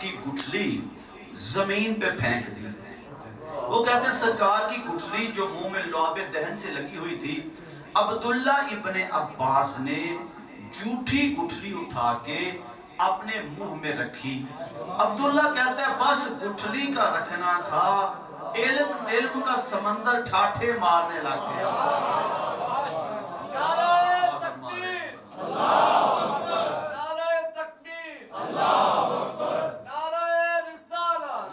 کی گٹھلی زمین پہ پھینک دی. وہ کہتے ہیں سرکار کی گٹھلی جو منہ میں لعاب دہن سے لگی ہوئی تھی، عبداللہ ابن عباس نے جھوٹی گٹھلی اٹھا کے اپنے منہ میں رکھی. عبداللہ کہتا ہے بس گٹھلی کا رکھنا تھا، علم کا سمندر ٹھاٹھے مارنے لگ گیا. نعرہ تکبیر، نعرہ تکبیر، نعرہ رسالت،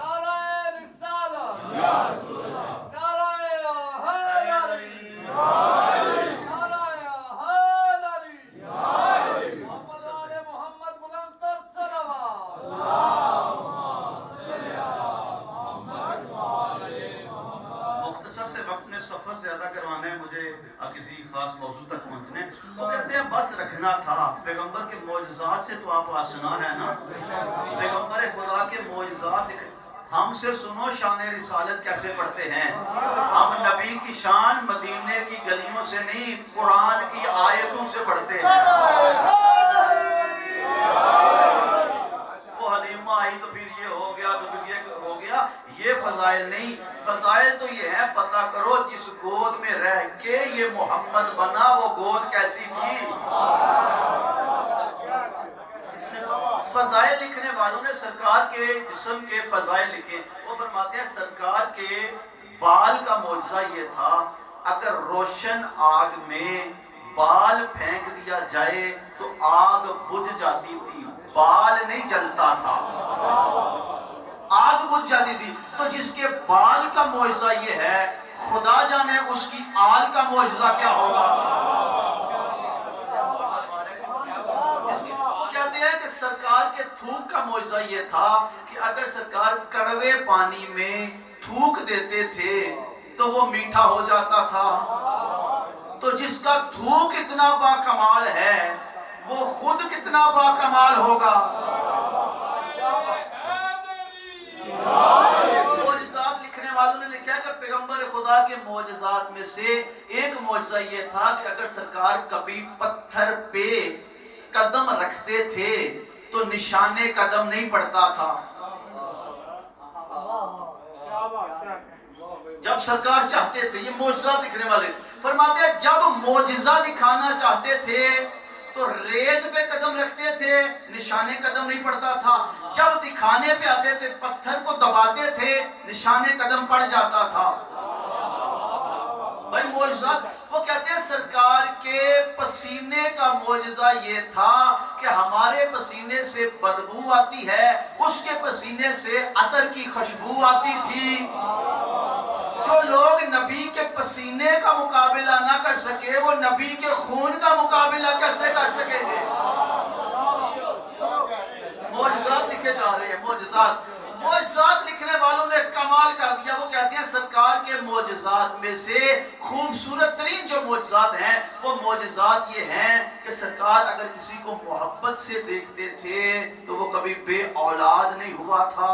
نعرہ رسالت، نعرہ حیدری، نعرہ حیدری، محمد آل محمد بلندتر صلوات. مختصر سے وقت میں سفر زیادہ کروانا ہے مجھے کسی خاص موضوع تک پہنچنے. وہ کہتے ہیں بس رکھنا تھا. پیغمبر کے معجزات سے تو آپ آشنا ہے نا. پیغمبر خدا کے معجزات ہم سے سنو شان رسالت کیسے پڑھتے ہیں. ہم نبی کی شان مدینے کی گلیوں سے نہیں، قرآن کی آیتوں سے پڑھتے ہیں. وہ حلیمہ آئی تو پھر یہ ہو گیا تو پھر یہ ہو گیا، یہ فضائل نہیں. فضائل تو یہ ہے پتہ کرو جس گود میں رہ کے یہ محمد بنا وہ گود کیسی تھی. فضائل لکھنے والوں نے سرکار کے جسم کے فضائل لکھے. وہ فرماتے ہیں سرکار کے بال کا معجزہ یہ تھا، اگر روشن آگ میں بال پھینک دیا جائے تو آگ بجھ جاتی تھی، بال نہیں جلتا تھا، آگ بجھ جاتی تھی. تو جس کے بال کا معجزہ یہ ہے، خدا جانے اس کی آل کا معجزہ کیا ہوگا. وہ کہتے ہیں کہ سرکار کے تھوک کا معجزہ یہ تھا کہ اگر سرکار کڑوے پانی میں تھوک دیتے تھے تو وہ میٹھا ہو جاتا تھا. تو جس کا تھوک اتنا باکمال ہے وہ خود کتنا باکمال ہوگا. معجزات لکھنے والوں نے لکھا ہے کہ پیغمبر خدا کے معجزات میں سے ایک معجزہ یہ تھا کہ اگر سرکار کبھی پتھر پہ قدم رکھتے تھے تو نشان قدم نہیں پڑتا تھا. جب سرکار چاہتے تھے، یہ معجزات لکھنے والے فرماتے ہیں جب معجزہ دکھانا چاہتے تھے تو ریت پہ قدم رکھتے تھے، نشان قدم نہیں پڑتا تھا. جب دکھانے پہ آتے تھے پتھر کو دباتے تھے، نشان قدم پڑ جاتا تھا. بھائی معجزات. وہ کہتے ہیں سرکار کے پسینے کا معجزہ یہ تھا کہ ہمارے پسینے سے بدبو آتی ہے، اس کے پسینے سے عطر کی خوشبو آتی تھی. جو لوگ نبی کے پسینے کا مقابلہ نہ کر سکے وہ نبی کے خون کا مقابلہ کیسے کر سکیں گے. معجزات لکھے جا رہے ہیں. معجزات لکھنے والوں نے کمال کر دیا. وہ کہتے ہیں سرکار کے معجزات میں سے خوبصورت ترین جو معجزات ہیں وہ معجزات یہ ہیں کہ سرکار اگر کسی کو محبت سے دیکھتے تھے تو وہ کبھی بے اولاد نہیں ہوا تھا.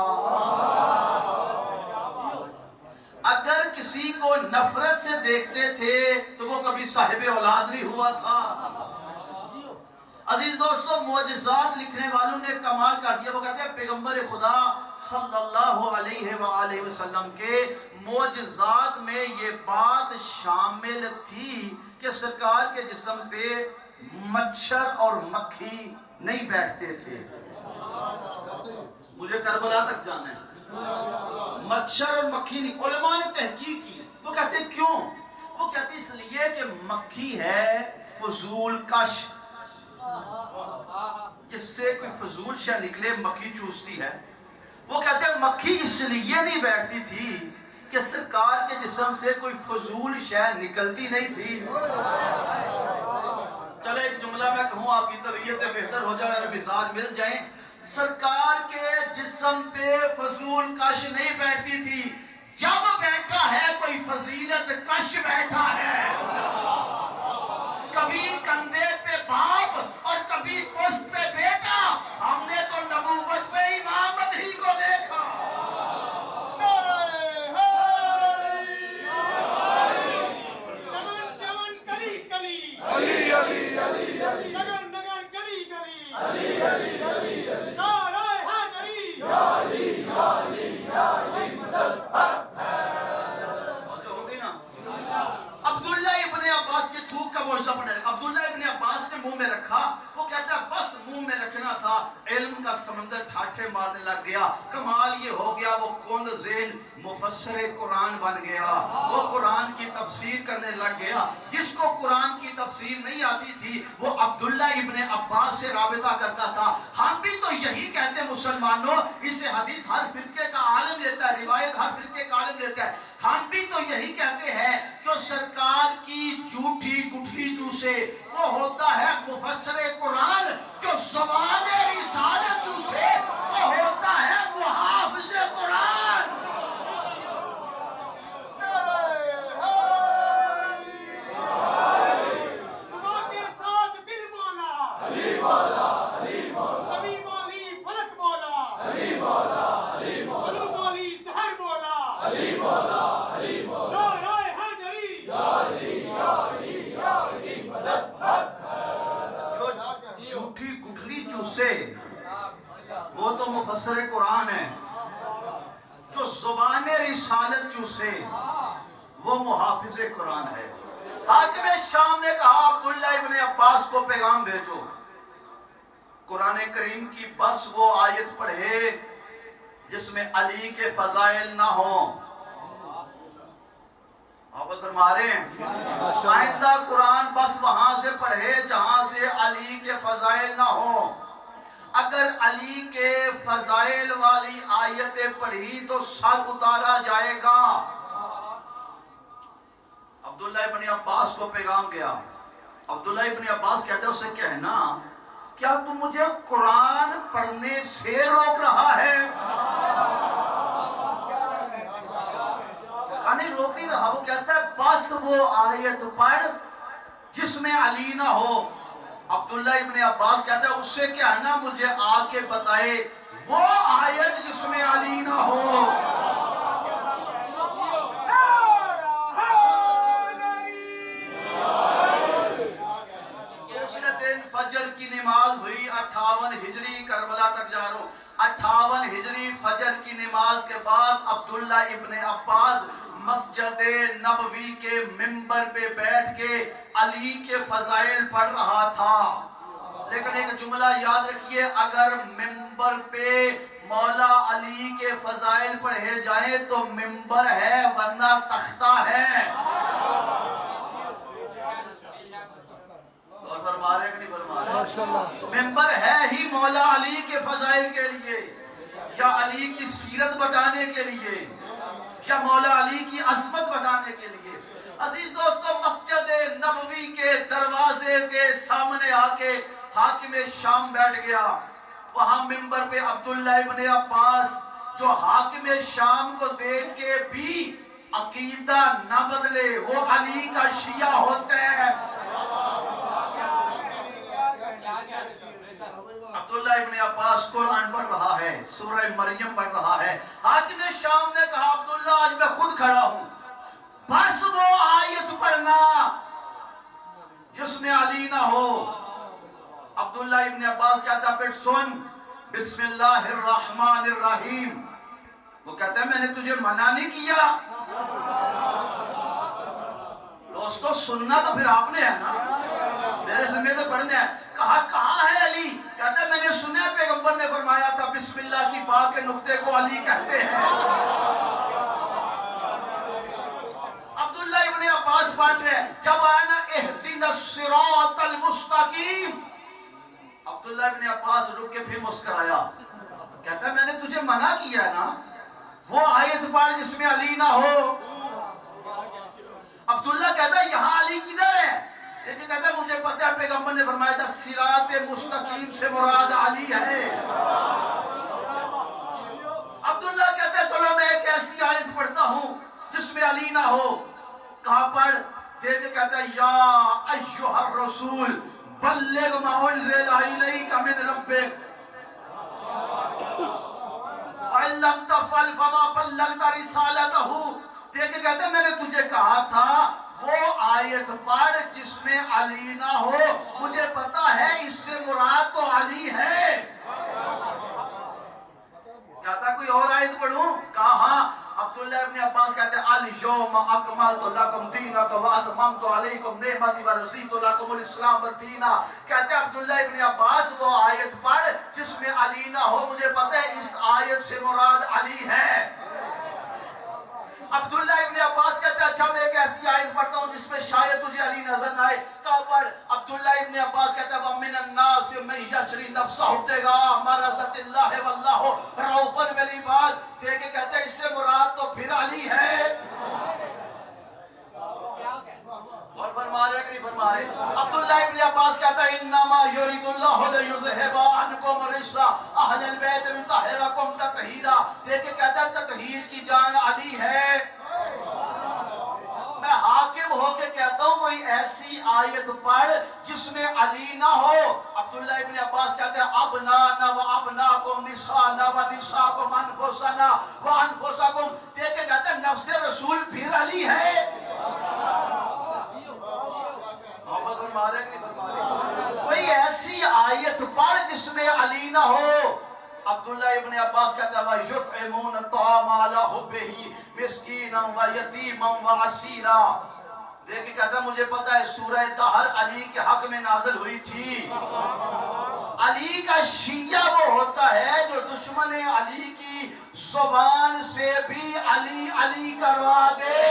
اگر کسی کو نفرت سے دیکھتے تھے تو وہ کبھی صاحب اولاد نہیں ہوا تھا. عزیز دوستو معجزات لکھنے والوں نے کمال کر دیا. وہ کہتے ہیں پیغمبر خدا صلی اللہ علیہ وآلہ وسلم کے معجزات میں یہ بات شامل تھی کہ سرکار کے جسم پہ مچھر اور مکھی نہیں بیٹھتے تھے. مجھے کربلا تک جانا ہے. مچھر اور مکھی نہیں. علماء نے تحقیق کی. وہ کہتے ہیں کیوں؟ وہ کہتے ہیں اس لیے کہ مکھی ہے فضول کش. جس سے کوئی فضول شے نکلے مکھی چوستی ہے. وہ کہتے ہیں مکھی اس لیے نہیں بیٹھتی تھی کہ سرکار کے جسم سے کوئی فضول شے نکلتی نہیں تھی. چلے ایک جملہ میں کہوں آپ کی طبیعت بہتر ہو جائے اور مزاج مل جائیں. سرکار کے جسم پہ فضول کش نہیں بیٹھتی تھی. جب بیٹھا ہے کوئی فضیلت کش بیٹھا ہے. کبھی کندھے پہ باپ اور کبھی پشت پہ بیٹا. ہم نے تو نبوت میں امامت ہی کو دیکھا. چمن چمن کلی کلی، علی علی علی علی نگر نگر گلی گلی، علی علی علی علی. تھا, علم کا سمندر ٹھاٹھے مارنے لگ گیا. کمال یہ ہو گیا وہ کون ذہن مفسر قرآن بن گیا, وہ قرآن کی تفسیر کرنے لگ گیا. جس کو قرآن کی تفسیر نہیں آتی تھی وہ عبداللہ ابن عباس سے رابطہ کرتا تھا. ہم بھی تو یہی کہتے ہیں مسلمانوں, اس سے حدیث ہر فرقے کا عالم لیتا ہے, روایت ہر فرقے کا عالم لیتا ہے. ہم بھی تو یہی کہتے ہیں جو سرکار کی جھوٹی گٹھلی چوسے وہ ہوتا ہے مفسر قرآن, جو زبان رسالت چوسے وہ ہوتا ہے محافظ قرآن. تمہارے ساتھ دل مولا علی مولا علی مولا, کبھی مولی فلک مولا علی مولا علی مولا, علوم مولی سحر مولا علی مولا علی مولا, نعرہ حیدری یا علی یا علی یا علی مدد. جو جھوٹی گٹھلی چوسے وہ تو مفسر قرآن ہے, جو زبان رسالت چوسے وہ محافظ قرآن ہے. حاکم شام نے کہا عبداللہ ابن عباس کو پیغام بھیجو, قرآن کریم کی بس وہ آیت پڑھے جس میں علی کے فضائل نہ ہوں. آپ فرما رہے ہیں آئندہ قرآن بس وہاں سے پڑھے جہاں سے علی کے فضائل نہ ہوں. اگر علی کے فضائل والی آیتیں پڑھی تو سر اتارا جائے گا. عبداللہ ابن عباس کو پیغام گیا. عبداللہ ابن عباس کہتے ہیں اسے کہنا کیا تم مجھے قرآن پڑھنے سے روک رہا ہے؟ نہیں روک نہیں رہا, وہ کہتا ہے بس وہ آیت پڑھ جس میں علی نہ ہو. عبداللہ ابن عباس کہتا ہے اس سے کہنا مجھے آ کے بتائے وہ آیت جس میں علی نہ ہو. دوسرے دن فجر کی نماز ہوئی, 58 ہجری, کربلا تک جا رہا ہوں. 58 ہجری فجر کی نماز کے بعد عبداللہ ابن عباس مسجد نبوی کے منبر پہ بیٹھ کے علی کے فضائل پڑھ رہا تھا. لیکن ایک جملہ یاد رکھیے, اگر منبر پہ مولا علی کے فضائل پڑھے جائیں تو منبر ہے ورنہ تختہ ہے. اور فرما رہے کہ نہیں فرما رہے؟ منبر ہے ہی مولا علی کے فضائل کے لیے, یا علی کی سیرت بتانے کے لیے, یا مولا علی کی عظمت بتانے کے لیے. عزیز دوستو, مسجد نبوی کے دروازے کے سامنے آ کے حاکم شام بیٹھ گیا. وہاں منبر پہ عبداللہ ابن عباس جو حاکم شام کو دیکھ کے بھی عقیدہ نہ بدلے, وہ علی کا شیعہ ہوتے ہیں. عبداللہ ابن عباس قرآن پڑھ رہا ہے, سورہ مریم پڑھ رہا ہے. حاکم شام نے کہا عبداللہ آج میں خود کھڑا ہوں, بس وہ آیت پڑھنا جس میں علی نہ ہو. عبداللہ ابن عباس کہتا پھر سن, بسم اللہ الرحمن الرحیم. وہ کہتا ہے میں نے تجھے منع نہیں کیا. دوستو سننا تو پھر آپ نے ہے نا, میرے ذمہ تو پڑھنا ہے. کہا کہاں ہے علی؟ کہتا ہے میں نے سنا پیغمبر نے فرمایا تھا بسم اللہ کی با کے نقطے کو علی کہتے ہیں. عبداللہ ابن عباس پڑھ رہے ہیں, جب آیا نا اہدنا الصراط المستقیم, عبداللہ ابن عباس رک کے پھر مسکرایا. کہتا ہے میں نے تجھے منع کیا ہے نا, وہ آیت پڑھ جس میں علی نہ ہو. عبداللہ کہتا ہے یہاں علی کدھر ہے؟ لیکن کہتا ہے مجھے پتہ ہے پیغمبر نے فرمایا تھا صراط مستقیم سے مراد علی ہے. عبداللہ کہتا ہے چلو میں ایک ایسی آیت پڑھتا ہوں جس میں علی نہ ہو. کہاں پڑھ؟ دیکھ کہتا ہے یا ایھا الرسول بلغ ما انزل الیک من ربک وَإِن لَّمْ تَفْعَلْ فَمَا بَلَّغْتَ رِسَالَتَهُ. دیکھ کہتے ہیں میں نے تجھے کہا تھا وہ آیت پڑھ جس میں علی نہ ہو, مجھے پتا ہے اس سے مراد تو علی ہے. کہتا کوئی اور آیت پڑھوں؟ کہا ہاں. عبداللہ ابن عباس کہتے ہیں الیوم اکملت لکم دینکم واتممت علیکم نعمتی ورضیت لکم الاسلام دینا. کہتے ہیں عبداللہ ابن عباس وہ آیت پڑھ جس میں علی نہ ہو. مجھے پتہ ہے اس آیت سے مراد علی ہے. عبداللہ ابن عباس کہتے ہیں اچھا میں ایک ایسی آیت پڑھتا ہوں جس میں شاید تجھے علی نظر نہ آئے. کہا پڑھ. عبداللہ ابن عباس کہتے ہیں وَمِنَ النَّاسِ مَن يَشْرِي نَفْسَهُ ابْتِغَاءَ مَرْضَاتِ اللَّهِ وَاللَّهُ رَءُوفٌ بِالْعِبَادِ. دیکھ کے کہتے ہیں اس سے مراد تو پھر علی ہے. اور فرما رہے کہ نہیں فرما رہے؟ عبداللہ ابن عباس کہتا ہے انما یرید اللہ لیذھب عنکم الرجس اہل البیت ویطہرکم تطہیرا. دیکھ کے کہتا ہے تطہیر کی جان علی ہے. میں حاکم ہو کے کہتا ہوں کوئی ایسی آیت پڑھ جس میں علی نہ ہو. عبداللہ ابن عباس کہتے ہیں ابنانا و ابناکم نسانا و نساکم انفسنا و انفسکم. دیکھ کے کہتے ہیں نفس رسول پھر علی ہے. محمد فرما رہے کہ نہیں فرما رہے؟ کوئی ایسی آیت پڑھ جس میں علی نہ ہو. عبداللہ ابن عباس کہتا ہے وَيُطْعِمُونَ الطَّعَامَ عَلَىٰ حُبِّهِ مِسْكِينًا وَيَتِيمًا وَأَسِيرًا. دیکھیں کہتا ہے مجھے پتا ہے سورہ طہر علی کے حق میں نازل ہوئی تھی. علی کا شیعہ وہ ہوتا ہے جو دشمن علی کی زبان سے بھی علی علی کروا دے.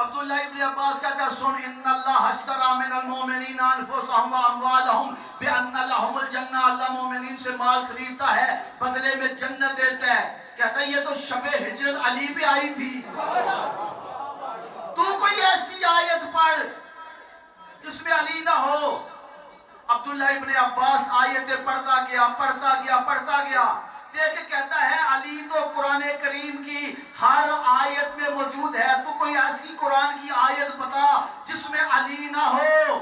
عبداللہ ابن عباس کہتا ہے سن ان اللہ اشترى من المؤمنین انفسهم واموالهم بان لهم الجنہ. اللہ مومنین سے مال خریدتا ہے بدلے میں جنت دیتا ہے. کہتا ہے یہ تو شب ہجرت علی پہ آئی تھی. تو کوئی ایسی آیت پڑھ جس میں علی نہ ہو. عبداللہ ابن عباس آیتیں پڑھتا گیا. دیکھ کہتا ہے علی تو قرآن کریم کی ہر آیت میں موجود ہے. تو کوئی ایسی قرآن کی آیت بتا جس میں علی نہ ہو.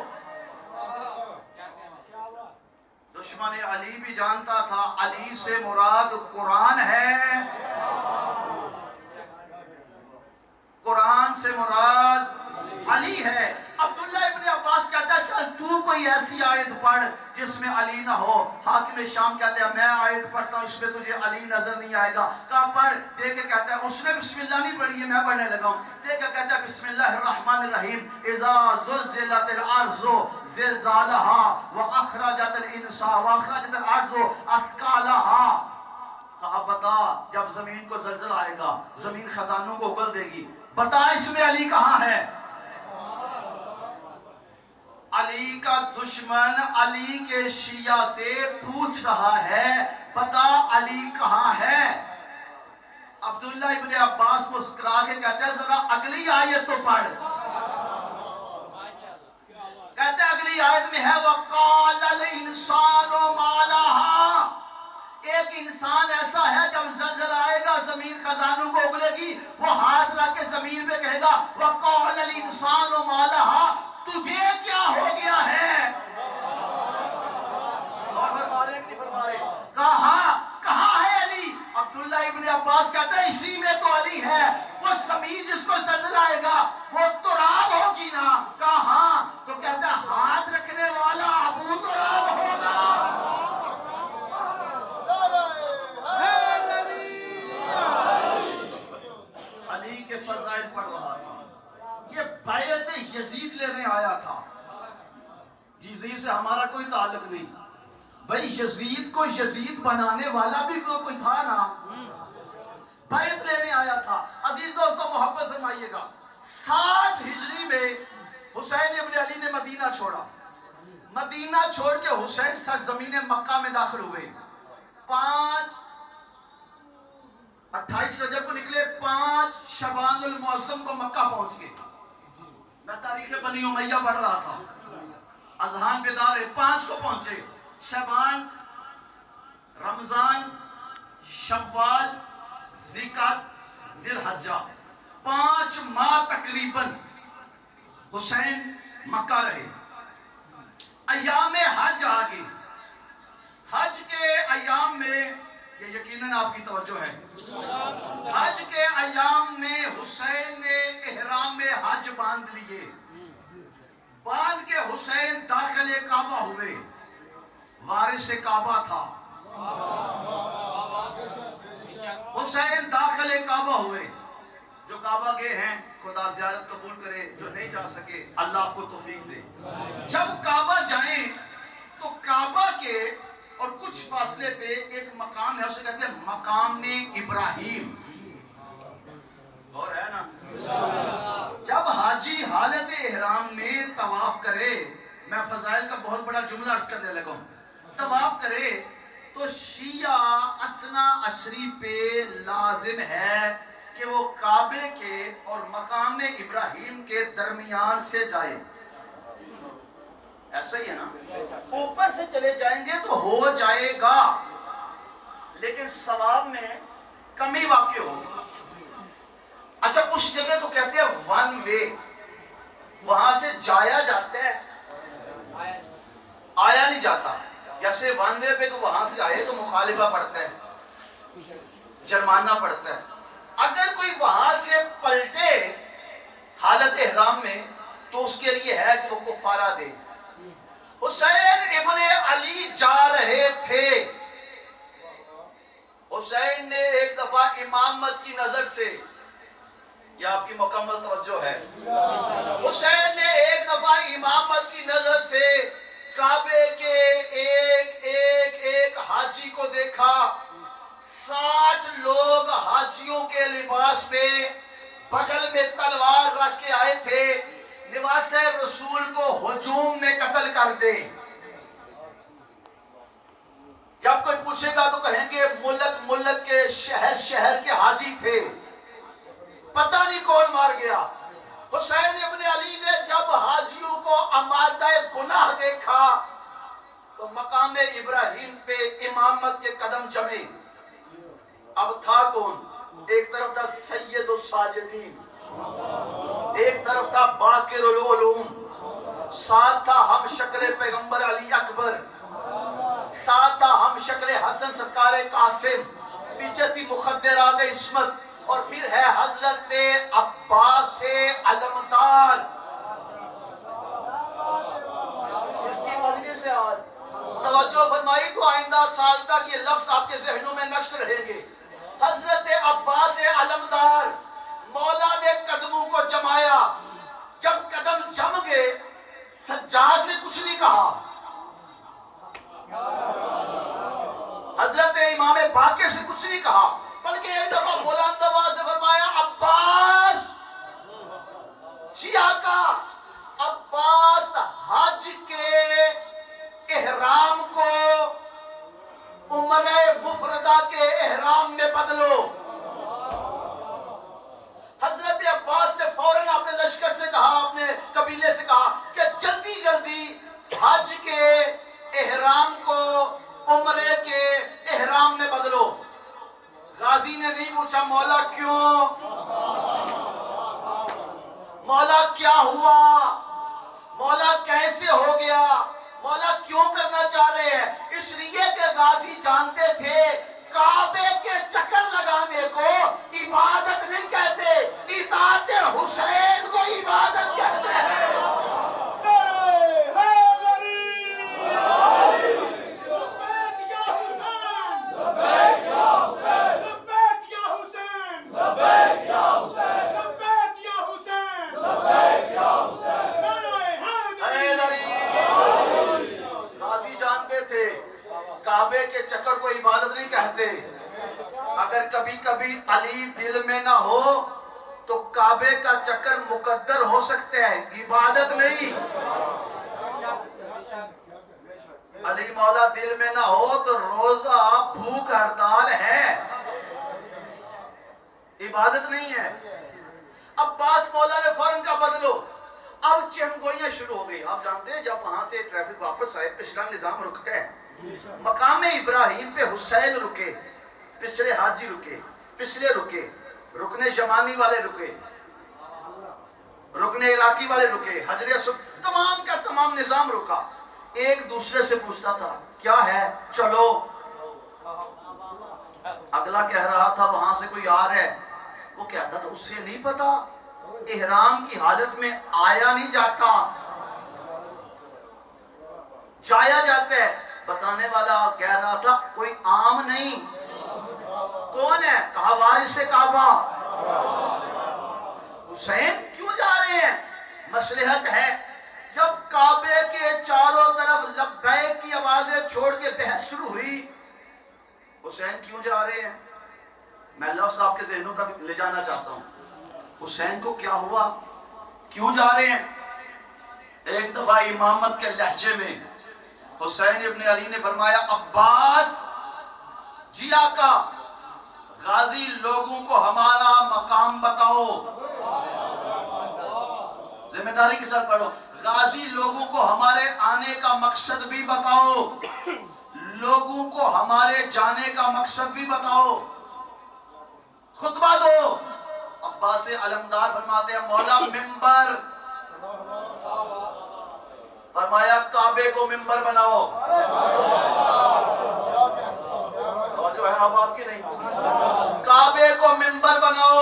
دشمن علی بھی جانتا تھا علی سے مراد قرآن ہے. قرآن سے مراد علی ہے. عبداللہ ابن عباس کہتا ہے چل تو کوئی ایسی آیت پڑھ جس میں علی نہ ہو. حاکم شام کہتے ہیں میں آیت پڑھتا ہوں اس میں تجھے علی نظر نہیں آئے گا. کہا پڑھ. دیکھ کے کہتا ہے اس نے بسم اللہ نہیں پڑھی ہے میں پڑھنے لگا ہوں. دیکھ کے کہتا ہے بسم اللہ الرحمن الرحیم اذا زلزلت الارض زلزالها واخرجت الارض اثقالها. کہا بتا جب زمین کو زلزلہ آئے گا زمین خزانوں کو اگل دے گی. بتا اس میں علی کہاں ہے. علی کا دشمن علی کے شیعہ سے پوچھ رہا ہے بتا علی کہاں ہے. عبداللہ ابن عباس مسکرا کے کہتے ہیں ذرا اگلی آیت تو پڑھ. کہتے ہیں اگلی آیت میں ہے وَقَالَ الْإِنسَانُ مَا لَهَا. ایک انسان ایسا ہے جب زلزلہ آئے گا زمین خزانوں کو اگلے گی وہ ہاتھ رکھ کے زمین پہ کہے گا وَقَالَ الْإِنسَانُ مَا لَهَا. تجھے کیا ہو گیا ہے. اور فرما رہے کہ نہیں فرما رہے. کہاں ہے علی. عبداللہ ابن عباس کہتا ہے اسی میں تو علی ہے. وہ زمین جس کو زلزلہ آئے گا وہ تراب ہوگی نا. کہاں. تو کہتا ہے ہاتھ رکھنے والا ابو تراب ہوگا. علی کے فضائل پڑھ رہا تھا. یہ بیعت یزید لینے آیا تھا. یزید سے ہمارا کوئی تعلق نہیں. بھئی یزید کو یزید بنانے والا بھی کوئی تھا نا. بیعت لینے آیا تھا. عزیز دوستو محبت فرمائیے گا 60 ہجری میں حسین ابن علی نے مدینہ چھوڑا. مدینہ چھوڑ کے حسین سرزمین مکہ میں داخل ہوئے. 28 رجب کو نکلے 5 شعبان المعظم کو مکہ پہنچ گئے. میں تاریخ بنی امیہ پڑھ رہا تھا. اذہان بیدار ہے. 5 کو پہنچے. شعبان رمضان شوال ذی-القعدہ ذی-الحجہ 5 ماہ تقریباً حسین مکہ رہے. ایام حج آگے. حج کے ایام میں یہ یقیناً آپ کی توجہ ہے، حج کے ایام میں حسین نے احرام میں حج باندھ لیے، باندھ کے حسین داخل کعبہ ہوئے، وارث کعبہ تھا، حسین داخل کعبہ ہوئے۔ جو کعبہ گئے ہیں خدا زیارت قبول کرے، جو نہیں جا سکے اللہ آپ کو توفیق دے۔ جب کعبہ جائیں تو کعبہ کے اور کچھ فاصلے پہ ایک مقام ہے، اسے کہتے ہیں مقام ابراہیم، اور ہے نا۔ جب حاجی حالت احرام میں طواف کرے، میں فضائل کا بہت بڑا جملہ عرض کرنے لگا ہوں، طواف کرے تو شیعہ اثنا عشری پہ لازم ہے کہ وہ کعبے کے اور مقام ابراہیم کے درمیان سے جائے، ایسا ہی ہے نا، اوپر سے چلے جائیں گے تو ہو جائے گا لیکن ثواب میں کمی واقع ہوگی۔ اچھا اس جگہ تو کہتے ہیں ون وے، وہاں سے جایا جاتا ہے، آیا نہیں جاتا۔ جیسے ون وے پہ وہاں سے آئے تو مخالفہ پڑتا ہے، جرمانہ پڑتا ہے۔ اگر کوئی وہاں سے پلٹے حالت احرام میں تو اس کے لیے ہے کہ وہ کفارہ دے۔ حسین ابن علی جا رہے تھے، حسین نے ایک دفعہ امامت کی نظر سے، یہ آپ کی مکمل توجہ ہے، حسین نے ایک دفعہ امامت کی نظر سے کعبے کے ایک حاجی کو دیکھا، 60 لوگ حاجیوں کے لباس میں بغل میں تلوار رکھ کے آئے تھے، نواس رسول کو ہجوم میں قتل کر دے۔ جب کوئی پوچھے گا تو کہیں گے ملک کے شہر کے حاجی تھے، پتہ نہیں کون مار گیا۔ حسین ابن علی نے جب حاجیوں کو آمادہ گناہ دیکھا تو مقام ابراہیم پہ امامت کے قدم جمے۔ اب تھا کون؟ ایک طرف تھا سید الساجدین، ایک طرف تھا باقر العلوم، ساتھ تھا ہم شکل پیغمبر علی اکبر، ساتھ تھا ہم شکل حسن سرکار قاسم، پیچھے تھی مخدرات عصمت، اور پھر ہے حضرت عباس علمدار، جس کی مجلس سے آج توجہ فرمائی تو آئندہ سال تک یہ لفظ آپ کے ذہنوں میں نقش رہیں گے۔ حضرت عباس علمدار، مولا نے قدموں کو جمایا، جب قدم جم گئے سجاد سے کچھ نہیں کہا، حضرت امام باقر سے کچھ نہیں کہا، بلکہ ایک دفعہ بلند آواز سے فرمایا عباس، شیعہ کا عباس حج کے احرام کو عمرہ مفردہ کے احرام میں بدلو۔ حضرت عباس نے فوراً اپنے لشکر سے کہا، اپنے قبیلے سے کہا کہ جلدی جلدی حج کے احرام کو عمرے کے احرام میں بدلو۔ غازی نے نہیں پوچھا مولا کیوں، مولا کیا ہوا، مولا کیسے ہو گیا، مولا کیوں کرنا چاہ رہے ہیں؟ اس لیے کہ غازی جانتے تھے کعبے کے چکر لگانے کو عبادت نہیں کہتے، اطاعت حسین کو عبادت کہتے ہیں۔ کعبے کے چکر کو عبادت نہیں کہتے۔ اگر کبھی کبھی علی دل میں نہ ہو تو کعبے کا چکر مقدر ہو سکتے ہیں، عبادت نہیں۔ علی مولا دل میں نہ ہو تو روزہ بھوک ہڑتال ہے، عبادت نہیں ہے۔ عباس مولا نے فوراً کا بدلو۔ اب چہم گوئیاں شروع ہو گئی۔ آپ جانتے ہیں جب وہاں سے ٹریفک واپس آئے پچھلا نظام رکتا ہے، مقام ابراہیم پہ حسین رکے، پچھلے حاجی رکے، پچھلے رکے، رکن یمانی والے رکے، رکن عراقی والے رکے، حجر اسود، تمام کا تمام نظام رکا۔ ایک دوسرے سے پوچھتا تھا کیا ہے چلو، اگلا کہہ رہا تھا وہاں سے کوئی آ رہا ہے، وہ کہتا تھا اس سے نہیں پتا، احرام کی حالت میں آیا نہیں جاتا، جایا جاتا ہے۔ بتانے والا کہہ رہا تھا کوئی عام نہیں، کون ہے؟ کہا وارث کعبہ۔ حسین کیوں جا رہے ہیں؟ مصلحت ہے۔ جب کعبے کے چاروں طرف لبیک کی آوازیں چھوڑ کے بحث شروع ہوئی، حسین کیوں جا رہے ہیں؟ میں لفظ آپ کے ذہنوں تک لے جانا چاہتا ہوں۔ حسین کو کیا ہوا؟ کیوں جا رہے ہیں؟ ایک دفعہ امامت کے لہجے میں حسین ابن علی نے فرمایا عباس جی آقا، غازی لوگوں کو ہمارا مقام بتاؤ، ذمہ داری کے ساتھ پڑھو، غازی لوگوں کو ہمارے آنے کا مقصد بھی بتاؤ، لوگوں کو ہمارے جانے کا مقصد بھی بتاؤ، خطبہ دو۔ عباس علمدار فرماتے ہیں مولا ممبر، فرمایا کعبے کو ممبر بناؤ۔ جو ہے اب آپ کی نہیں، کعبے کو ممبر بناؤ۔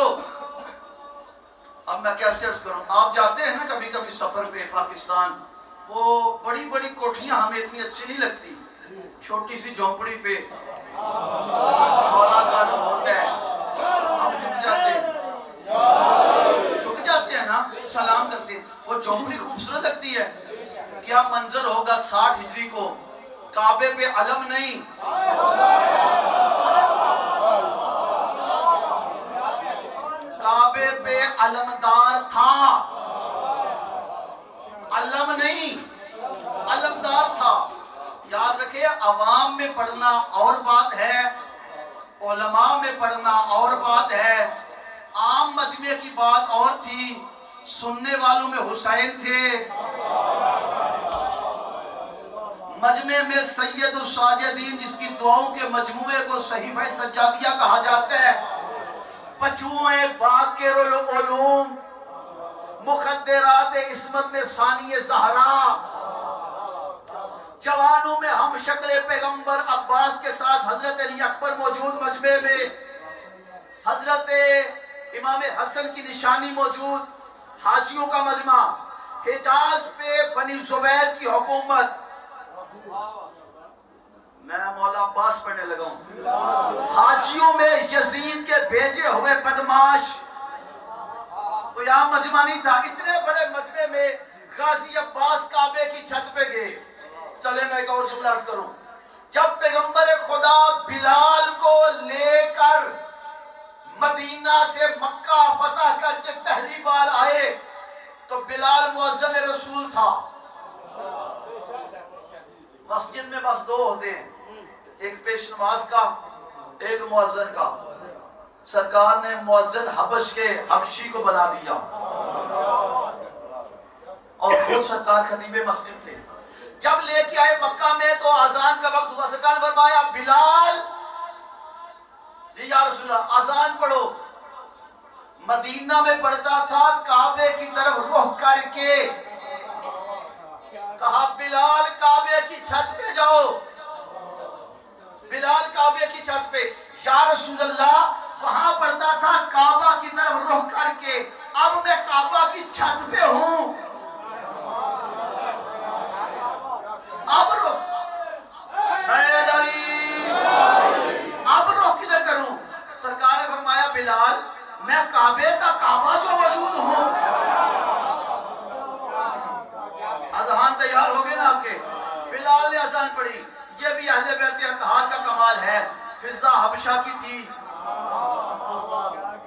اب میں کیسے عرض کروں، آپ جاتے ہیں نا کبھی کبھی سفر پہ پاکستان، وہ بڑی بڑی کوٹھیاں ہمیں اتنی اچھی نہیں لگتی، چھوٹی سی جھونپڑی پہ مولا کا ادب ہوتا ہے، ہم جھک جاتے ہیں نا، سلام کرتے ہیں، وہ جھونپڑی خوبصورت لگتی ہے۔ کیا منظر ہوگا 60 ہجری کو، کعبے پہ علم نہیں، کعبے پہ علمدار تھا، علم نہیں، علمدار تھا۔ یاد رکھیں عوام میں پڑھنا اور بات ہے، علماء میں پڑھنا اور بات ہے، عام مجمع کی بات اور تھی، سننے والوں میں حسین تھے۔ مجمع میں سید الساجدین جس کی دعاؤں کے مجموعے کو صحیفہ سجادیہ کہا جاتا ہے، پچھوئے باقر العلوم، مخدرات عصمت میں ثانی زہرا، جوانوں میں ہم شکل پیغمبر عباس کے ساتھ حضرت علی اکبر موجود مجمع میں، حضرت امام حسن کی نشانی موجود، حاجیوں کا مجمع، حجاز پہ بنی زبیر کی حکومت۔ میں مولا عباس پڑھنے لگا ہوں، حاجیوں میں یزید کے بھیجے ہوئے بدماش، کوئی عام مجمع نہیں تھا، اتنے بڑے مجمع میں غازی عباس کعبے کی چھت پہ گئے۔ چلے میں ایک اور جملہ عرض کروں، جب پیغمبر خدا بلال کو لے کر مدینہ سے مکہ فتح کر کے پہلی بار آئے تو بلال مؤذن رسول تھا۔ مسجد میں بس 2 ہوتے ہیں، ایک پیش نماز کا، ایک مؤذن کا۔ سرکار نے مؤذن حبشی کو بنا دیا اور خود سرکار خطیب مسجد تھے۔ جب لے کے آئے مکہ میں تو اذان کا وقت ہوا، سرکار نے فرمایا بلال جی یا رسول اللہ اذان پڑھو۔ مدینہ میں پڑھتا تھا کعبے کی طرف رخ کر کے، کہا بلال کعبے کی چھت پہ جاؤ، بلال کعبے کی چھت پہ، یا رسول اللہ وہاں پڑھتا تھا کعبہ کی طرف رخ کر کے، اب میں کعبہ کی چھت پہ ہوں، اب رخ اب رخ کدھر کروں؟ سرکار نے فرمایا بلال میں کعبے کا کعبہ جو موجود ہوں۔ اذان تیار ہو گئے نا آپ کے، بلال نے اذان پڑھی۔ یہ بھی اہل بیت اطہار کا کمال ہے، فضا حبشہ کی تھی،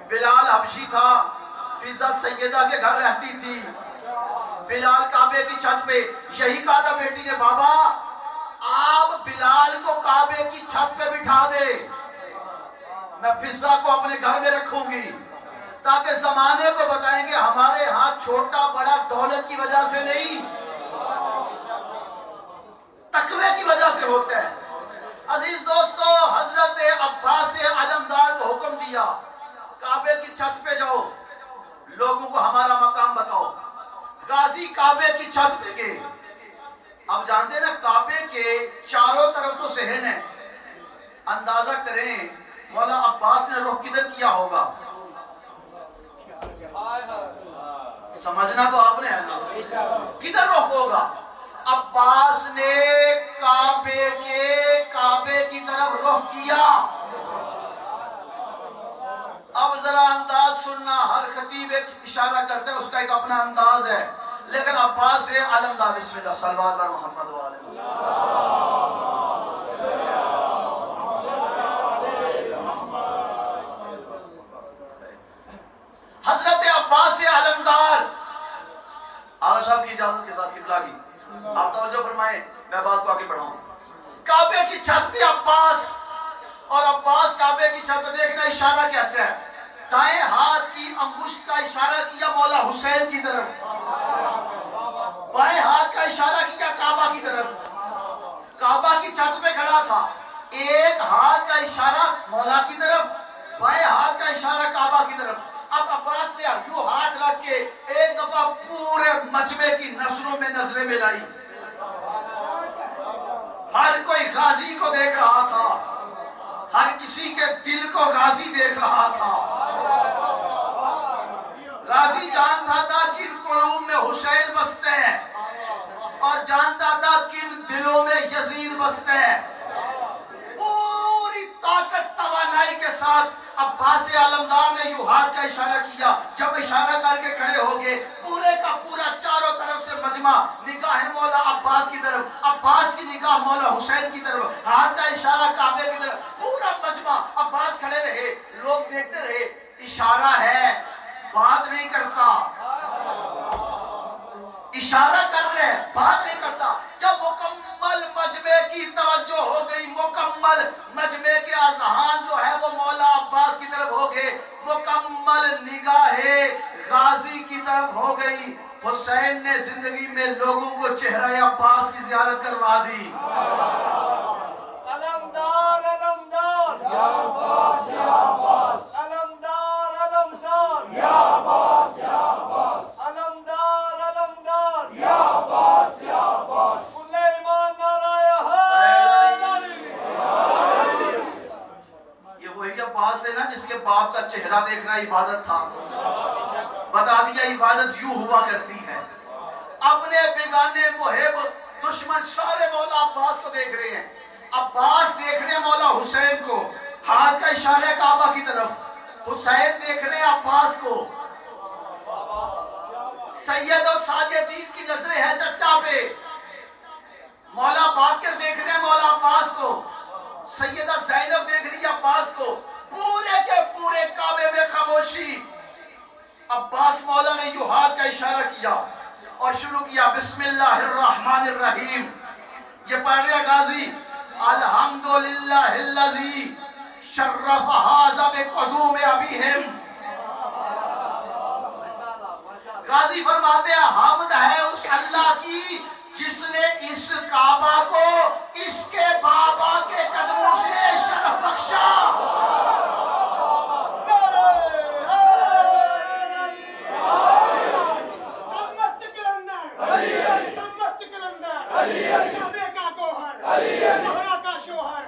بلال حبشی تھا، فضا سیدہ کے گھر رہتی تھی، بلال کعبے کی چھت پہ۔ یہی کہا تھا بیٹی نے بابا آپ بلال کو کعبے کی چھت پہ بٹھا دے، میں فضا کو اپنے گھر میں رکھوں گی، تاکہ زمانے کو بتائیں گے ہمارے ہاں چھوٹا بڑا دولت کی وجہ سے نہیں، تقوی کی وجہ سے ہوتا ہے۔ عزیز دوستو، حضرت عباس علمدار کو حکم دیا کعبے کی چھت پہ جاؤ، لوگوں کو ہمارا مقام بتاؤ۔ غازی کعبے کی چھت پہ گئے، اب جانتے ہیں نا کعبے کے چاروں طرف تو صحن ہے. اندازہ کریں مولا عباس نے رخ کدھر کیا ہوگا؟ سمجھنا تو آپ نے ہے نا. کدھر رخ ہوگا؟ عباس نے کعبے کی طرف رخ کیا. اب ذرا انداز سننا، ہر خطیب ایک اشارہ کرتا ہے، اس کا ایک اپنا انداز ہے، لیکن عباس سے علمدار. بسم اللہ، صلوات بر محمد و آلہ حضرت عباس سے علمدار. آغا صاحب کی اجازت کے ساتھ قبلہ کی آپ توجہ فرمائیں، میں بات کو آگے بڑھاؤں. کعبے کی چھت پہ عباس، اور عباس کعبے کی چھت پہ دیکھنا اشارہ کیسے ہے؟ دائیں ہاتھ کی انگشت کا اشارہ کیا مولا حسین کی طرف، بائیں ہاتھ کا اشارہ کیا کعبہ کی طرف. کعبہ کی چھت پہ کھڑا تھا، ایک ہاتھ کا اشارہ مولا کی طرف، بائیں ہاتھ کا اشارہ کعبہ کی طرف. اب عباس نے یوں ہاتھ رکھ کے ایک دفعہ پورے مجمع کی نظروں میں نظریں ملائی. ہر کوئی غازی کو دیکھ رہا تھا، ہر کسی کے دل کو غازی دیکھ رہا تھا. غازی جانتا تھا کن قلوب میں حسین بستے ہیں، اور جانتا تھا کن دلوں میں یزید بستے ہیں. پوری طاقت توانائی کے ساتھ عباس علمدار نے یوں ہاتھ کا اشارہ کیا. جب اشارہ کر کے کھڑے ہو گئے، پورے کا پورا چاروں طرف سے مجمع نگاہ مولا عباس کی طرف، عباس کی نگاہ مولا حسین کی طرف، ہاتھ کا اشارہ کعبے کی طرف، پورا مجمع. عباس کھڑے رہے، لوگ دیکھتے رہے. اشارہ ہے، بات نہیں کرتا، اشارہ کر رہے، بات نہیں کرتا. جب مکمل مجمع کی توجہ ہو گئی، مکمل مجمع کے اذہان جو ہے وہ مولا عباس کی طرف ہو گئے، مکمل نگاہ غازی کی طرف ہو گئی. حسین نے زندگی میں لوگوں کو چہرہ عباس کی زیارت کروا دی. علمدار علمدار یا عباس یا عباس، علمدار علمدار یا عباس یا عباس، علمدار علمدار یا عباس یا عباس. سلیمان نعرہ حیدر. یہ وہی عباس ہے نا جس کے باپ کا چہرہ دیکھنا عبادت تھا. بتا دیا عبادت یوں ہوا کرتی ہے. اپنے بیگانے محب دشمن سارے مولا عباس کو دیکھ رہے ہیں. عباس دیکھ رہے ہیں مولا حسین کو، ہاتھ کا اشارہ ہے کعبہ کی طرف. حسین دیکھ رہے ہیں عباس کو. سید اور ساجدین کی نظریں ہیں چچا پہ. مولا باقر دیکھ رہے ہیں مولا عباس کو، سیدہ زینب دیکھ رہی ہے عباس کو. پورے کے پورے کعبے میں خاموشی. عباس مولا نے یوں ہاتھ کا اشارہ کیا اور شروع کیا بسم اللہ الرحمن الرحیم. یہ پڑھ رہے غازی، الحمدللہ الذی شرف ھذا بقدوم ابیہم. غازی فرماتے ہیں حمد ہے اس اللہ کی جس نے اس کعبہ کو اس کے بابا کے قدموں سے شرف بخشا. کعبے کا گوہر، زہرا کا شوہر،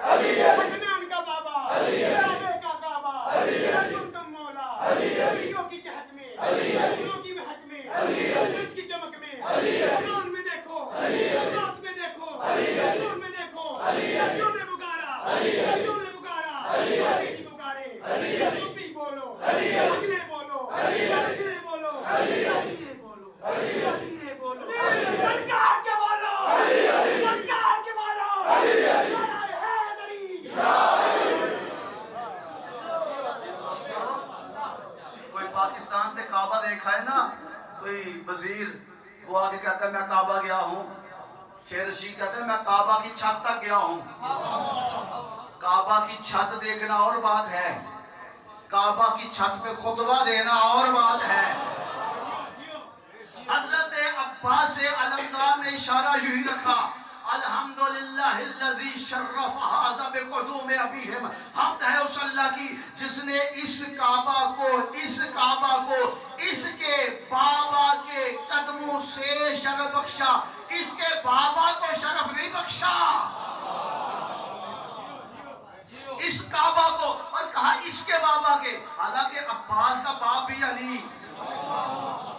حسنین کا بابا، کعبے کا کعبہ، تم مولا، نبیوں کی چہت میں، پھولوں کی مہک میں، سورج کی چمک میں، قرآن میں دیکھو، رات میں دیکھو، نور میں دیکھو. نبیوں نے پکارا، نبیوں نے پکارا، نبی کی پکارے. تم بھی بولو، اگلے بولو، پچھلے بولو، دھیرے بولو، دھیرے بولو، للکار کے بولو، للکار کے بولو. نعرہ حیدری. کوئی پاکستان سے کعبہ دیکھا ہے نا، کوئی وزیر وہ آگے کہتا ہے میں کعبہ گیا ہوں. شیر رشید کہتا ہے میں کعبہ کی چھت تک گیا ہوں. کعبہ کی چھت دیکھنا اور بات ہے، کعبہ کی چھت پہ خطبہ دینا اور بات ہے. حضرت عباس علمدار نے اشارہ یوں ہی رکھا، الحمدللہ الذی شرف ھذا بقدوم ابیہم. حمد ہے اس اللہ کی جس نے اس کعبہ کو اس کے بابا کے قدموں سے شرف بخشا. اس کے بابا کو کے، حالانکہ عباس کا باپ بھی علی،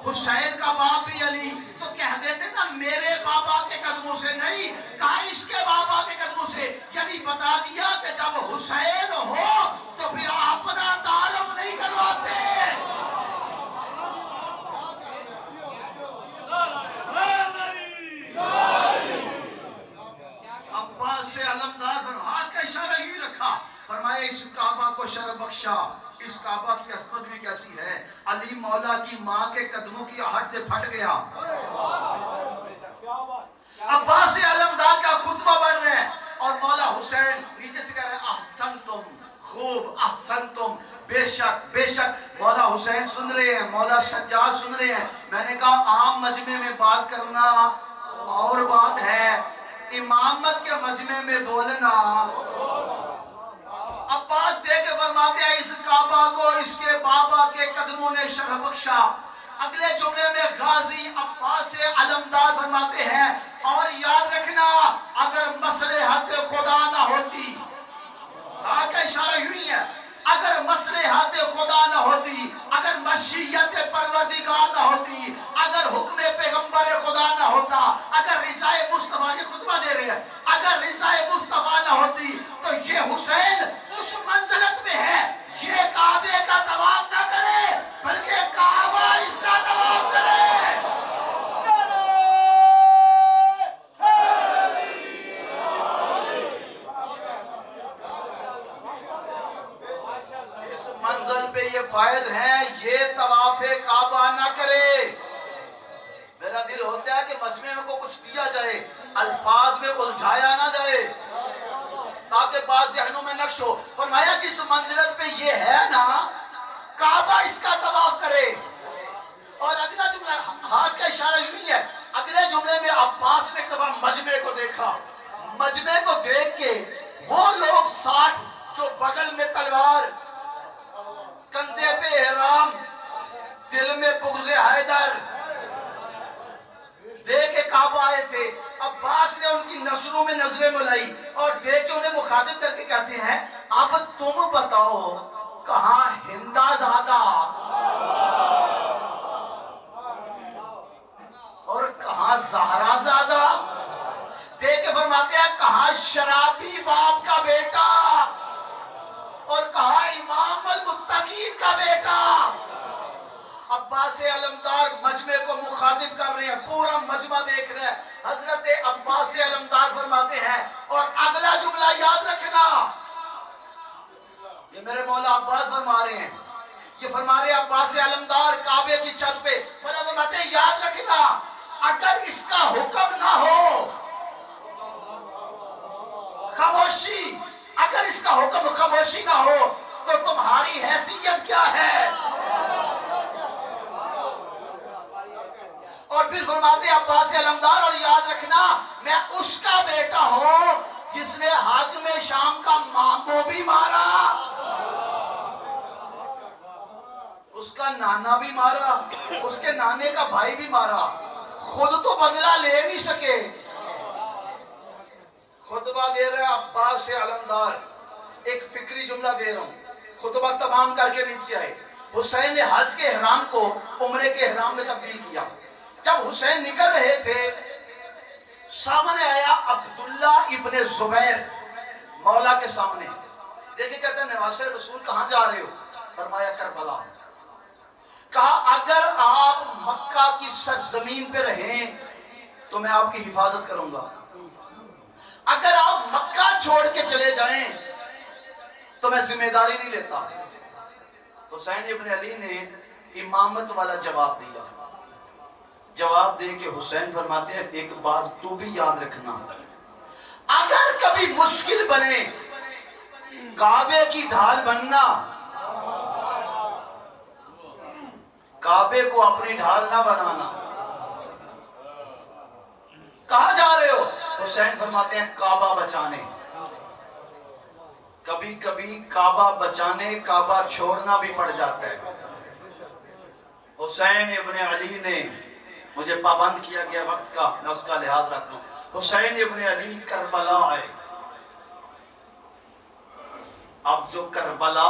حسین کا باپ بھی علی، تو کہہ دیتے نا میرے بابا کے قدموں سے نہیں، کہا اس کے بابا کے قدموں سے، یعنی بتا دیا کہ جب حسین ہو تو پھر اپنا تعارف نہیں کرواتے۔ عباس سے علمدار ہاتھ کا اشارہ ہی رکھا، فرمایا اس کعبہ کو شرف بخشا، اس کعبہ کی عظمت بھی کیسی ہے، علی مولا کی ماں کے قدموں کی آہٹ سے پھٹ گیا۔ عباس سے علمدار کا خطبہ بڑھ رہے ہیں اور مولا حسین نیچے سے کہہ رہے ہیں احسنتم، خوب احسنتم، بے شک بے شک۔ مولا حسین سن رہے ہیں، مولا سجاد سن رہے ہیں۔ میں نے کہا عام مجمع میں بات کرنا اور بات ہے، امامت کے مجمع میں بولنا۔ عباس دے کے فرماتے ہیں اس کعبہ کو اس کے بابا کے قدموں نے شرف بخشا۔ اگلے جملے میں غازی عباس سے علمدار فرماتے ہیں اور یاد رکھنا اگر مصلحت خدا نہ ہوتی، ہاتھ کا اشارہ یوں ہے، اگر مصلحت خدا نہ ہوتی، اگر مشیت پروردگار نہ ہوتی، اگر حکم پیغمبر خدا نہ ہوتا، اگر رضا مصطفیٰ، یہ خطبہ دے رہے ہیں، اگر رضا مصطفیٰ نہ ہوتی تو یہ حسین اس منزلت میں ہے یہ کعبے کا طواف نہ کرے بلکہ کعبہ اس کا طواف کرے۔ اس منزل پہ یہ فائد ہے یہ طواف کعبہ نہ کرے۔ میرا دل ہوتا ہے کہ مجمع میں کو کچھ دیا جائے، الفاظ میں الجھایا نہ جائے تاکہ بعض ذہنوں میں نقش ہو۔ فرمایا جس منزلت پہ یہ ہے نا کعبہ اس کا طواف کرے۔ اور اگلا جملہ ہاتھ کا اشارہ یوں ہے، اگلے جملے میں عباس نے ایک دفعہ مجمع کو دیکھا، مجمع کو دیکھ کے وہ لوگ 60 جو بغل میں تلوار، کندھے پہ احرام، دل میں بغض حیدر دیکھ کے کعبہ آئے تھے۔ عباس نے ان کی نظروں میں نظریں ملائی اور دیکھ کے انہیں مخاطب کر کے کہتے ہیں اب تم بتاؤ کہاں ہندہ زادہ اور کہاں زہرا زادہ؟ دیکھ کے فرماتے ہیں کہاں شرابی باپ کا بیٹا اور کہاں امام المتقین کا بیٹا۔ عباس علمدار مجمع کو مخاطب کر رہے ہیں، پورا مجمع دیکھ رہے ہیں۔ حضرت عباس علمدار فرماتے ہیں اور اگلا جملہ یاد رکھنا، یہ میرے مولا عباس فرما رہے ہیں، یہ فرما رہے ہیں عباس علمدار کعبے کی چھت پہ، مولا فرماتے ہیں یاد رکھنا اگر اس کا حکم نہ ہو خاموشی، اگر اس کا حکم خاموشی نہ ہو تو تمہاری حیثیت کیا ہے؟ اور پھر فرماتے ہیں عباس علمدار اور یاد رکھنا میں اس کا بیٹا ہوں جس نے حاکم شام کا مامو بھی مارا، اس کا نانا بھی مارا، اس کے نانے کا بھائی بھی مارا، خود تو بدلہ لے نہیں سکے۔ خطبہ دے رہے عباس علمدار، ایک فکری جملہ دے رہا ہوں، خطبہ تمام کر کے نیچے آئے۔ حسین نے حج کے احرام کو عمرے کے احرام میں تبدیل کیا۔ جب حسین نکل رہے تھے سامنے آیا عبداللہ ابن زبیر مولا کے سامنے، دیکھیں کہتے ہیں نواسہ رسول کہاں جا رہے ہو؟ فرمایا کربلا۔ کہا اگر آپ مکہ کی سرزمین پہ رہیں تو میں آپ کی حفاظت کروں گا، اگر آپ مکہ چھوڑ کے چلے جائیں تو میں ذمہ داری نہیں لیتا۔ حسین ابن علی نے امامت والا جواب دیا۔ جواب دے کے حسین فرماتے ہیں ایک بات تو بھی یاد رکھنا، اگر کبھی مشکل بنے کعبے کی ڈھال بننا، کعبے کو اپنی ڈھال نہ بنانا۔ کہاں جا رہے ہو؟ حسین فرماتے ہیں کعبہ بچانے۔ کبھی کبھی کعبہ بچانے کعبہ چھوڑنا بھی پڑ جاتا ہے۔ حسین ابن علی نے، مجھے پابند کیا گیا وقت کا، میں اس کا لحاظ رکھ لوں، حسین ابن علی کربلا آئے۔ اب جو کربلا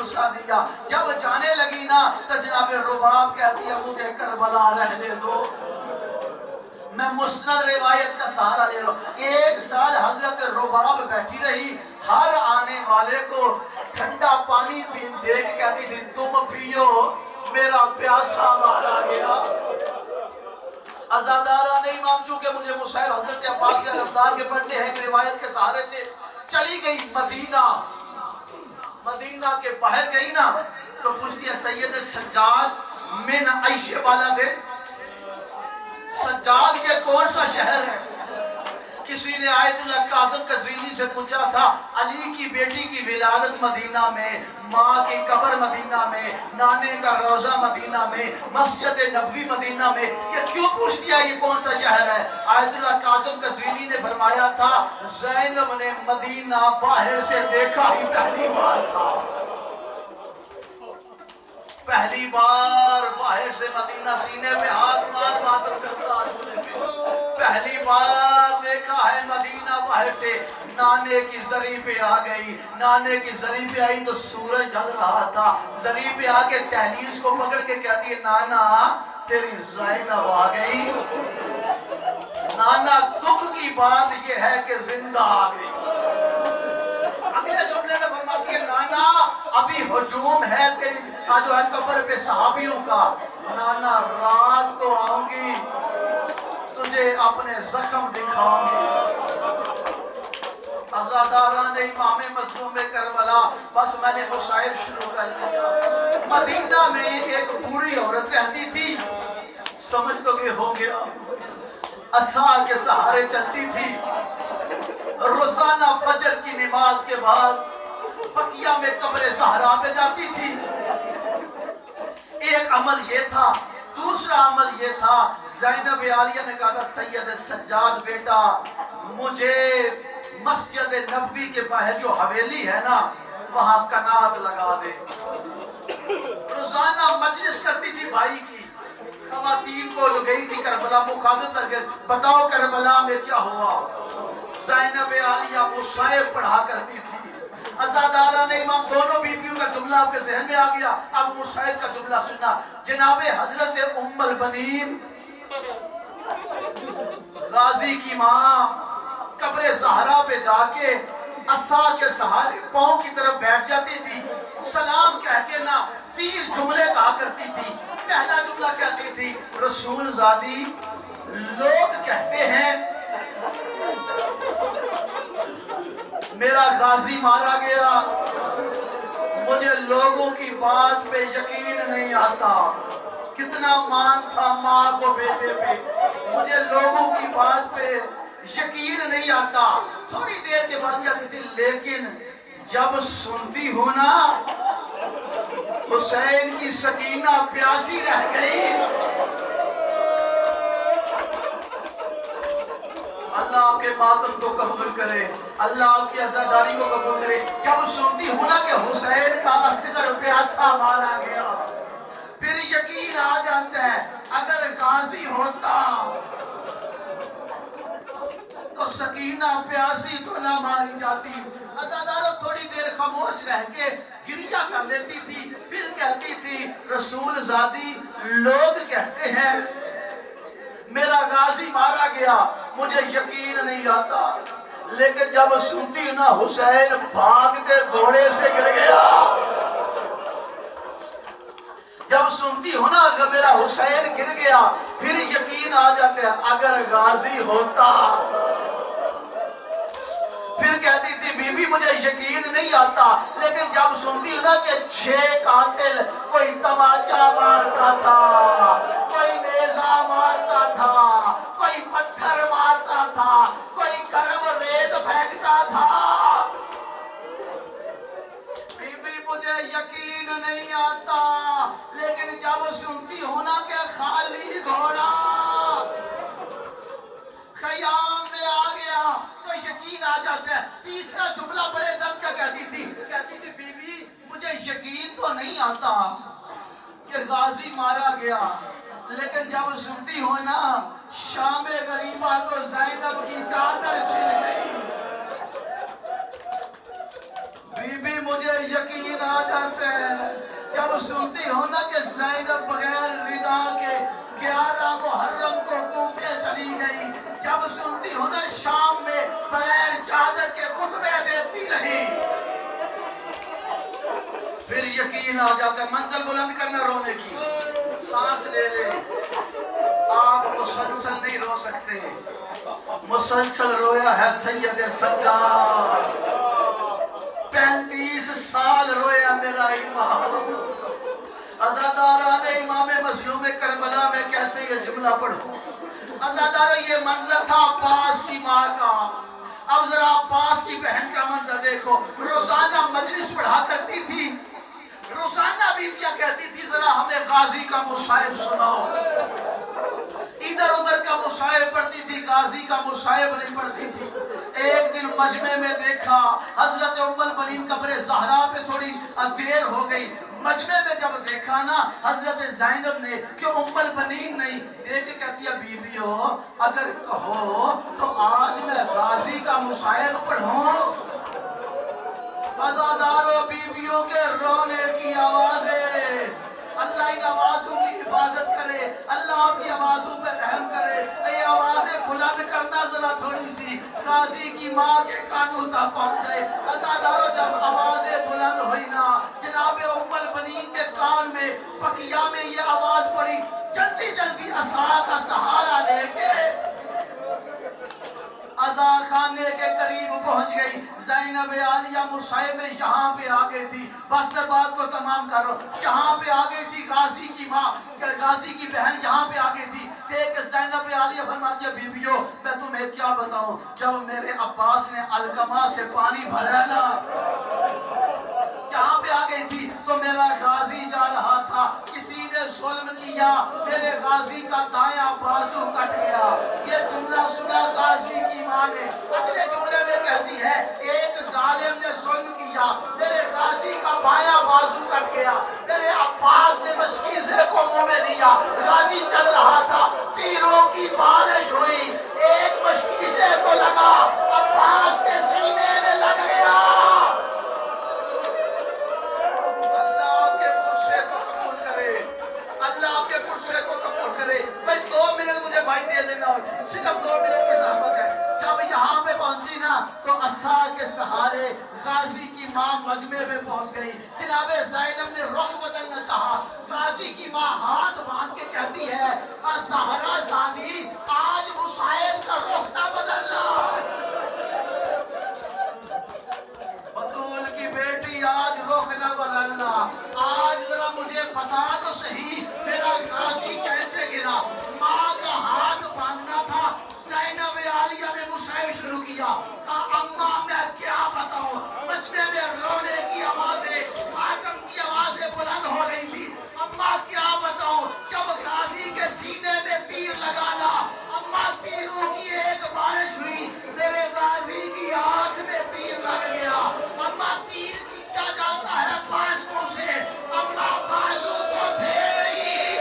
بھروسہ دیا. جب جانے لگی نا تو جناب رباب کہتی ہے مجھے کربلا رہنے دو, میں مستند روایت کا سہارا لے رہا ہوں. 1 سال حضرت رباب بیٹھی رہی, ہر آنے والے کو ٹھنڈا پانی دے کے کہتی تھی تم پیو, میرا پیاسا مارا گیا. ازادارہ نے امام چونکہ مجھے مصحف حضرت عباس سے علمدار کے پڑھنے ہیں کہ روایت کے سہارے سے چلی گئی مدینہ. مدینہ کے باہر گئی نا تو پوچھتی ہے سید سجاد من عیش بالا دے, سجاد یہ کون سا شہر ہے؟ کسی نے آیت اللہ قاسم قزوینی سے پوچھا تھا علی کی بیٹی کی ولادت مدینہ میں, ماں کی قبر مدینہ میں, نانے کا روزہ مدینہ میں, مسجد نبوی مدینہ میں, یہ کیوں پوچھ دیا یہ کون سا شہر ہے؟ آیت اللہ قاسم قزوینی نے فرمایا تھا زینب نے مدینہ باہر سے دیکھا ہی پہلی بار تھا. پہلی بار باہر سے مدینہ سینے پہ ہاتھ مار ماتم کرتا سنے پہ پہلی بار دیکھا ہے مدینہ باہر سے. نانے کی زری پہ آ گئی, نانے کی زری پہ آئی تو سورج ڈھل رہا تھا, زری پہ آ کے دہلیز کو پکڑ کے کہتی ہے نانا تیری زینب آ گئی. نانا دکھ کی بات یہ ہے کہ زندہ آ گئی. اگلے جملے میں فرماتی ہے نانا ابھی ہجوم ہے تیری جو ہے قبر پہ صحابیوں کا, نانا رات کو آؤں گی تجھے اپنے زخم دکھاؤں گی. عزاداران امام مظلوم کربلا, بس میں نے مصائب شروع کر دیا. مدینہ میں ایک بوڑھی عورت رہتی تھی, سمجھ تو یہ ہو گیا, عصا کے سہارے چلتی تھی. روزانہ فجر کی نماز کے بعد بقیہ میں قبر زہرا پہ جاتی تھی. ایک عمل یہ تھا. دوسرا عمل یہ تھا زینب عالیہ نے کہا تھا سید سجاد بیٹا مجھے مسجد نبوی کے باہر جو حویلی ہے نا وہاں کنات لگا دے. روزانہ مجلس کرتی تھی بھائی کی. خواتین کو جو گئی تھی کربلا مخاطب کر کے بتاؤ کربلا میں کیا ہوا. زینب عالیہ مصائب پڑھا کرتی تھی. عزادارہ نے امام دونوں بیویوں کا جملہ آپ کے ذہن میں آ گیا. اب مصائب کا جملہ سننا. جناب حضرت ام البنین غازی کی ماں قبر زہرا پہ جا کے عصا کے سہارے پاؤں کی طرف بیٹھ جاتی تھی. سلام کہہ کے نا 3 جملے کہا کرتی تھی. پہلا جملہ کہتی تھی رسول زادی لوگ کہتے ہیں میرا غازی مارا گیا, مجھے لوگوں کی بات پہ یقین نہیں آتا. کتنا مان تھا ماں کو بیٹے پہ, مجھے لوگوں کی بات پہ یقین نہیں آتا. تھوڑی دیر کے بعد کہتی تھی لیکن جب سنتی ہو نا حسین کی سکینہ پیاسی رہ گئی. اللہ آپ کے ماتم کو قبول کرے, اللہ آپ کی عزاداری کو قبول کرے. جب سنتی ہو نا کہ حسین کا اصغر پیاسا مارا گیا پھر یقین آ جاتا ہے اگر غازی ہوتا تو سکینہ پیاسی تو نہ ماری جاتی. عزادارہ تھوڑی دیر خاموش رہ کے گریہ کر لیتی تھی. پھر کہتی تھی رسول زادی لوگ کہتے ہیں میرا غازی مارا گیا, مجھے یقین نہیں آتا. لیکن جب سنتی نا حسین بھاگتے گھوڑے سے گر گیا, جب سنتی ہو نا کہ میرا حسین گر گیا پھر یقین آ جاتے ہیں اگر غازی ہوتا. پھر کہتی تھی بی بی مجھے یقین نہیں آتا. لیکن جب سنتی ہو نا کہ 6 قاتل کوئی تماچا مارتا تھا, کوئی نیزہ مارتا تھا, کوئی پتھر مارتا تھا, کوئی گرم ریت پھینکتا تھا, بی بی مجھے یقین نہیں آتا. لیکن جب سنتی ہو نا کہ خالی گھوڑا خیام میں آ گیا تو یقین آ جاتا ہے. تیسرا جملہ بڑے درد کا کہتی تھی بی بی مجھے یقین تو نہیں آتا کہ غازی مارا گیا, لیکن جب سنتی ہو نا شام غریبہ تو زینب کی چادر چھن گئی. بی بی مجھے یقین آ جاتا ہے جب سنتی ہو نا کہ زینب بغیر ردا کے 11 محرم کو کوفے چلی گئی، جب سنتی ہو نا شام میں بغیر چادر کے خطبے دیتی رہی، پھر یقین آ جاتا ہے۔ منزل بلند کرنا رونے کی، سانس لے لے، آپ مسلسل نہیں رو سکتے، مسلسل رویا ہے سید سجاد، 35 سال رویا میرا امام۔ عزاداران امام مظلوم کربلا میں کیسے یہ جملہ پڑھوں؟ عزادارہ یہ منظر تھا عباس کی ماں کا، اب ذرا عباس کی بہن کا منظر دیکھو، روزانہ مجلس پڑھا کرتی تھی، روزانہ بیویاں کہتی تھی ذرا ہمیں غازی کا مصائب سناؤ، ادھر ادھر کا مصائب پڑھتی تھی، غازی کا مصائب نہیں پڑھتی تھی۔ ایک دن مجمع میں دیکھا حضرت ام البنین قبر زہرا پہ تھوڑی دیر ہو گئی، مجمع میں جب دیکھا نا حضرت زینب نے کہ ام البنین نہیں، دیکھ کے کہتی ہے بیویو اگر کہو تو آج میں غازی کا مصائب پڑھوں۔ عزاداروں بیویوں کے رونے کی آوازیں، اللہ ان آوازوں کی حفاظت کرے، اللہ آپ کی آوازوں پہ رحم کرے۔ یہ آوازیں بلند کرنا ذرا تھوڑی سی غازی کی ماں کے کانوں تک پہنچ جائے۔ عزاداروں جب آوازیں بلند ہوئی نا، جناب ام البنین کے کان میں بقیہ میں یہ آواز پڑی، جلدی جلدی عصا کا سہارا لے کے عزا خانے کے قریب پہنچ گئی۔ زینب عالیہ مصائب میں یہاں پہ آ گئی تھی، بس میں بات کو تمام کر رہا ہوں، یہاں پہ آ گئی تھی غازی کی ماں، غازی کی بہن یہاں پہ آ گئی تھی۔ دیکھ زینب عالیہ فرماتی ہے بیویو میں تمہیں کیا بتاؤں، جب میرے عباس نے علقمہ سے پانی بھرا نا، یہاں پہ آ گئی تھی تو میرا غازی جا رہا تھا، کسی نے ظلم کیا، میرے غازی کا دایاں بازو کٹ گیا۔ یہ جملہ سنا غازی کی ماں نے، اگلے جملے میں کہتی ہے ایک ظالم نے ظلم کیا، میرے غازی کا بایاں بازو کٹ گیا، میرے عباس نے مشکیزے کو منہ میں لیا، غازی چل رہا تھا، تیروں کی بارش ہوئی، ایک مشکیزے کو لگا، عباس کے سینے میں لگ گیا۔ اللہ آپ کے قرصے کو قبول کرے۔ بھائی 2 منٹ مجھے بھائی دے دینا، صرف 2 منٹ کی زحمت ہے۔ جب یہاں پہ پہنچی نا تو عصا کے سہارے غازی کی ماں مجمع میں پہنچ گئی۔ جناب زینب نے رخ بدلنا چاہا، غازی کی ماں ہاتھ باندھ کے کہتی ہے زہرا زادی آج مصائب کا رخ نہ بدلنا، بطول کی بیٹی آج رخ نہ بدلنا، آج ذرا مجھے بتا تو صحیح میرا غازی کیسے گرا۔ ماں کا ہاتھ باندھنا تھا، زینب عالیہ نے مصائب شروع کیا، کہا اماں میں کیا بتاؤں، مجمع میں رونے کی آوازیں، ماتم کی آوازیں بلند ہو رہی تھی، اماں کیا بتاؤں، جب غازی کے سینے میں تیر لگانا، اماں تیروں کی ایک بارش ہوئی، میرے غازی کی آنکھ میں تیر لگ گیا، اماں تیر کھینچا جاتا ہے بازو سے، اماں بازو تو تھے نہیں۔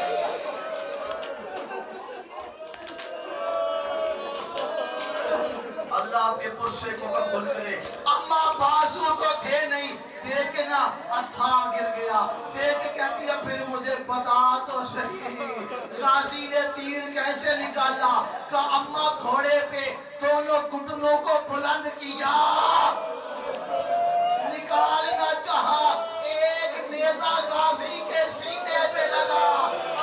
اللہ آپ کے پرسے کو قبول کرے، اماں بازو تو تھے نہیں، دیکھ نا عصا گر گیا، دیکھ کہتی ہے پھر مجھے بتا تو صحیح غازی نے تیر کیسے نکالا، کہا اماں گھوڑے پہ دونوں گھٹنوں کو بلند کیا، نکالنا چاہا، ایک نیزہ غازی کے سینے پہ لگا،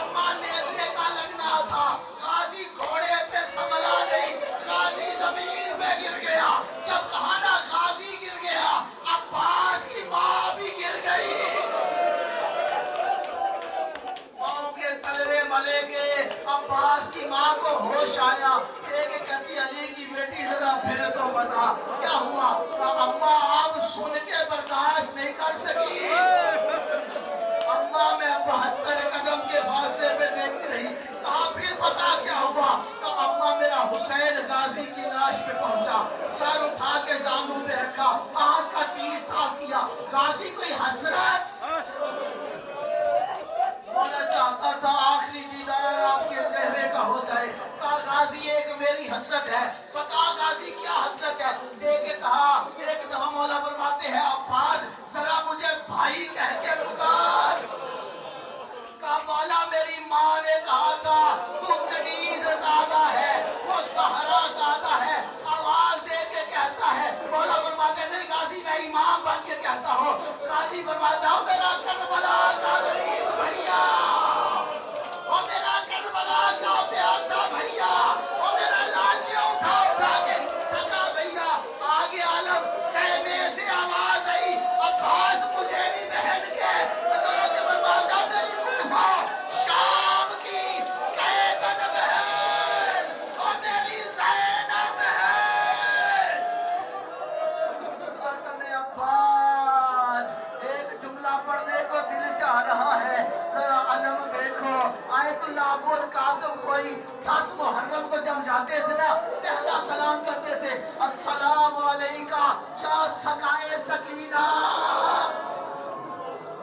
اماں نیزے کا لگنا تھا، غازی گھوڑے پہ سنبھلا نہیں، غازی زمین پہ گر گیا، جب کہا نا غازی گر گیا، عباس کی ماں بھی گر گئی، پاؤں کے تلوے ملے گئے، عباس کی ماں کو ہوش آیا، دیکھ کہتی علی کی بیٹی ذرا پھر تو بتا کیا ہوا، کہا اماں آپ سن کے برداشت نہیں کر سکی، اماں میں 72 قدم کے فاصلے پہ دیکھتی رہی، کہا پھر بتا کیا ہوا، کہا اماں میرا حسین غازی کی لاش پہ پہنچا، سر اٹھا کے زانوں پہ رکھا، آنکھ کا تیر صاف کیا، غازی کوئی حسرت، مولا چاہتا تھا آخری دیدار آپ کے چہرے کا ہو جائے، کہا غازی ایک میری حسرت ہے، بتا غازی کیا حسرت ہے، دیکھ کے کہا ایک دفعہ مولا فرماتے ہیں عباس ذرا الہی کہہ کے پکار. کہا مولا میری ماں نے کہا تھا تو کنیز زادہ ہے, وہ زہرا زادہ ہے, آواز دے کے کہتا ہے. مولا فرماتے ہیں نہیں غازی میں امام بن کے کہتا ہوں. غازی فرماتا ہوں میرا کربلا کا غریب بھیا, وہ میرا کربلا کا پیاسا بھیا, وہ میرا لاشیں اٹھا اٹھا کے تھکا بھیا. آگے عالم خیمے سے آواز آئی عباس مجھے بھی پہن کے. لوگ فرماتا میری کوفہ شام کی قیدن بہن اور میری زینب ہے. خاتم عباس ایک جملہ پڑھنے کو دل چاہ رہا ہے. ذرا علم دیکھو, آیت اللہ ابو القاسم خوئی 10 محرم کو جب جاتے تھے نا, پہلا سلام کرتے تھے السلام علیکہ یا سقائے سکینہ.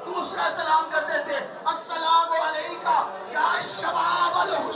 دوسرا سلام کرتے تھے السلام علیکہ یا شباب الحسین.